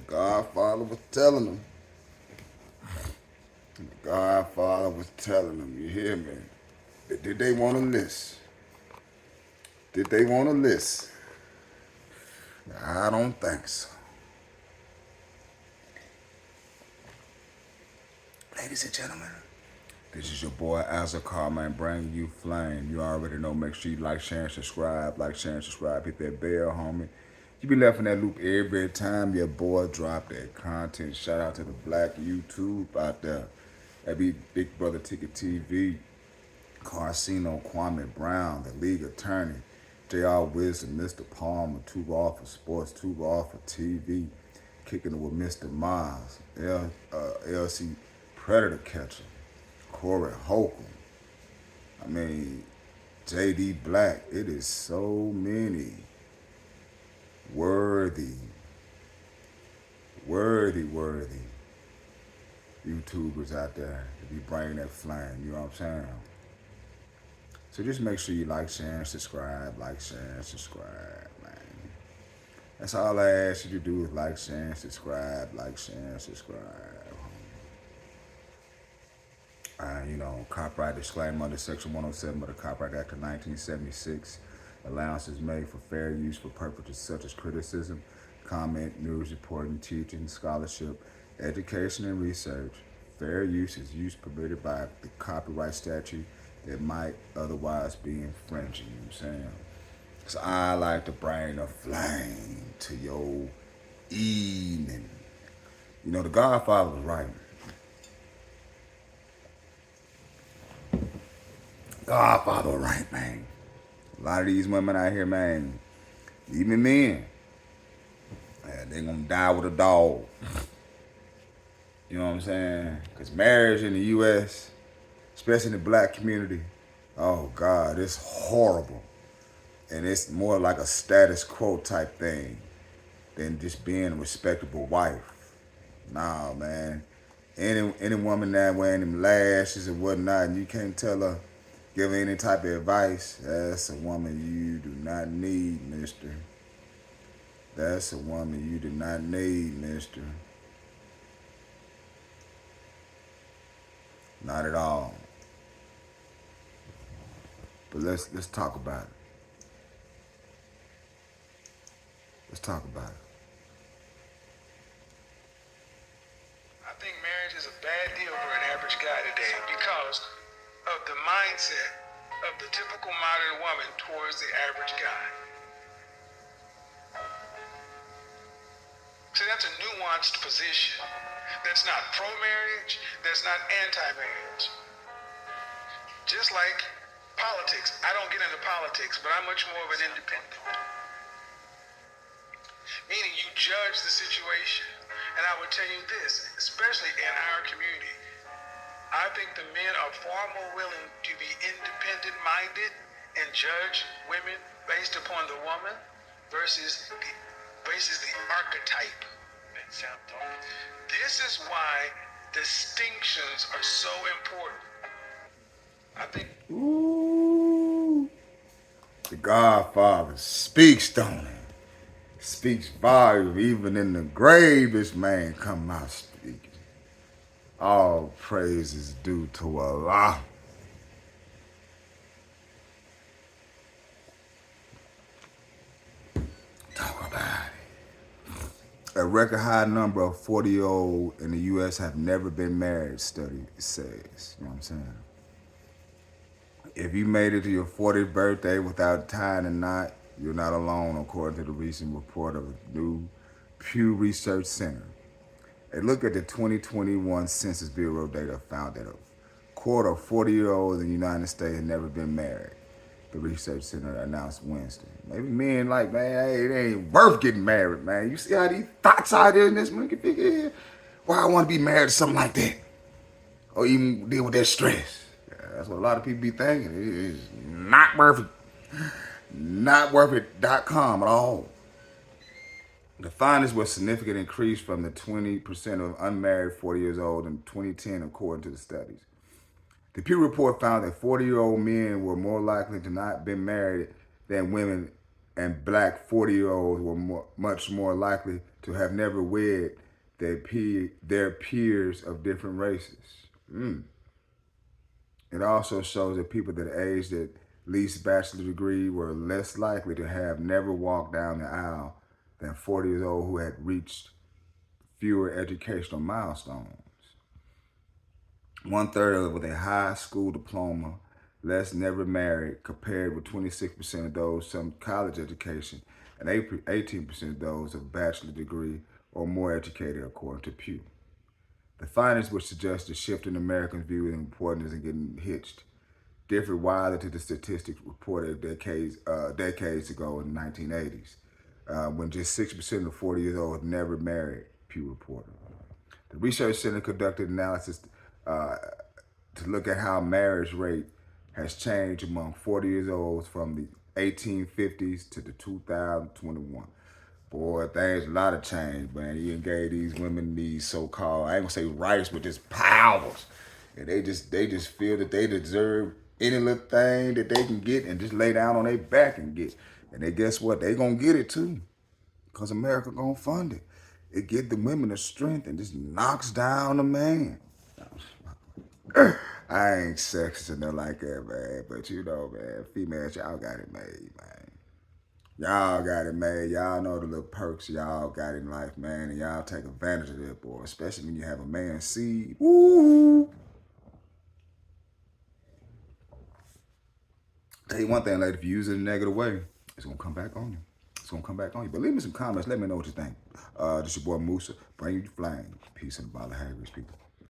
Godfather was telling them. The Godfather was telling them, you hear me? Did they want to list? Did they want to list? I don't think so. Ladies and gentlemen, this is your boy Azakar, man, bringing you flame. You already know, make sure you like, share, and subscribe. Like, share, and subscribe. Hit that bell, homie. You be left in that loop every time your boy drop that content. Shout out to the black YouTube out there. That be Big Brother Ticket TV, Carcino, Kwame Brown, the league attorney, J.R. Wisdom, Mr. Palmer, Too Raw for Sports, Too Raw for TV, kicking it with Mr. Miles, LC Predator Catcher, Corey Holcomb. I mean, J.D. Black. It is so many worthy YouTubers out there to be bringing that flame, you know what I'm saying? So just make sure you like, share, and subscribe. Like, share, and subscribe, man. That's all I ask you to do is like, share, and subscribe. Like, share, and subscribe. Copyright disclaimer under Section 107 of the Copyright Act of 1976. Allowance is made for fair use for purposes such as criticism, comment, news reporting, teaching, scholarship, education, and research. Fair use is use permitted by the copyright statute that might otherwise be infringing, you know what I'm saying? So I like to bring a flame to your evening. You know, the Godfather was right. Godfather was right, man. A lot of these women out here, man, even men, they gonna die with a dog. You know what I'm saying? Because marriage in the U.S., especially in the black community, oh God, it's horrible. And it's more like a status quo type thing than just being a respectable wife. Nah, man. Any woman that wearing them lashes and whatnot, and you can't tell her, give her any type of advice, that's a woman you do not need, mister. That's a woman you do not need, mister. Not at all. But let's talk about it. Let's talk about it. I think marriage is a bad deal for an average guy today because of the mindset of the typical modern woman towards the average guy. So that's a nuanced position. That's not pro-marriage, that's not anti-marriage. Just like politics, I don't get into politics, but I'm much more of an independent. Meaning you judge the situation. And I would tell you this, especially in our community, I think the men are far more willing to be independent-minded and judge women based upon the woman versus the archetype. This is why distinctions are so important. I think. Ooh. The Godfather speaks, don't he? Speaks volume. Even in the grave, this man come out speaking. All praise is due to Allah. Talk about it. A record high number of 40-year-olds in the U.S. have never been married, study says. You know what I'm saying? If you made it to your 40th birthday without tying a knot, you're not alone, according to the recent report of a new Pew Research Center. A look at the 2021 Census Bureau data found that a quarter of 40-year-olds in the United States have never been married, the research center announced Wednesday. Maybe men like, man, hey, it ain't worth getting married, man. You see how these thoughts out there in this monkey figure here? Why I want to be married to something like that? Or even deal with that stress. That's what a lot of people be thinking. It is not worth it. Not worth it.com at all. The findings were a significant increase from the 20% of unmarried 40 years old in 2010, according to the studies. The Pew report found that 40-year-old men were more likely to not be married than women and black 40-year-olds were much more likely to have never wed their peers of different races. It also shows that people that aged at least bachelor degree were less likely to have never walked down the aisle than 40 years old who had reached fewer educational milestones. 1/3 of with a high school diploma, less never married, compared with 26% of those some college education and 18% of those of bachelor degree or more educated, according to Pew. The findings would suggest a shift in Americans' view of importance in getting hitched differed widely to the statistics reported decades ago in the 1980s, when just 6% of 40 years old never married, Pew reported. The research center conducted analysis to look at how marriage rate has changed among 40 years olds from the 1850s to the 2021. Boy, there's a lot of change, man. You gave these women these so-called, I ain't gonna say rights, but just powers. And they just feel that they deserve any little thing that they can get and just lay down on their back and get. And they guess what? They gonna get it too. Because America gonna fund it. It give the women the strength and just knocks down the man. I ain't sexist or nothing like that, man. But you know, man, females, y'all got it made, man. Y'all got it made. Y'all know the little perks y'all got in life, man. And y'all take advantage of that, boy. Especially when you have a man's seed. Woo! Tell you one thing, lady, if you use it in a negative way, it's going to come back on you. It's going to come back on you. But leave me some comments. Let me know what you think. This your boy Musa. Bring you the flame. Peace and bottle of Harry's people.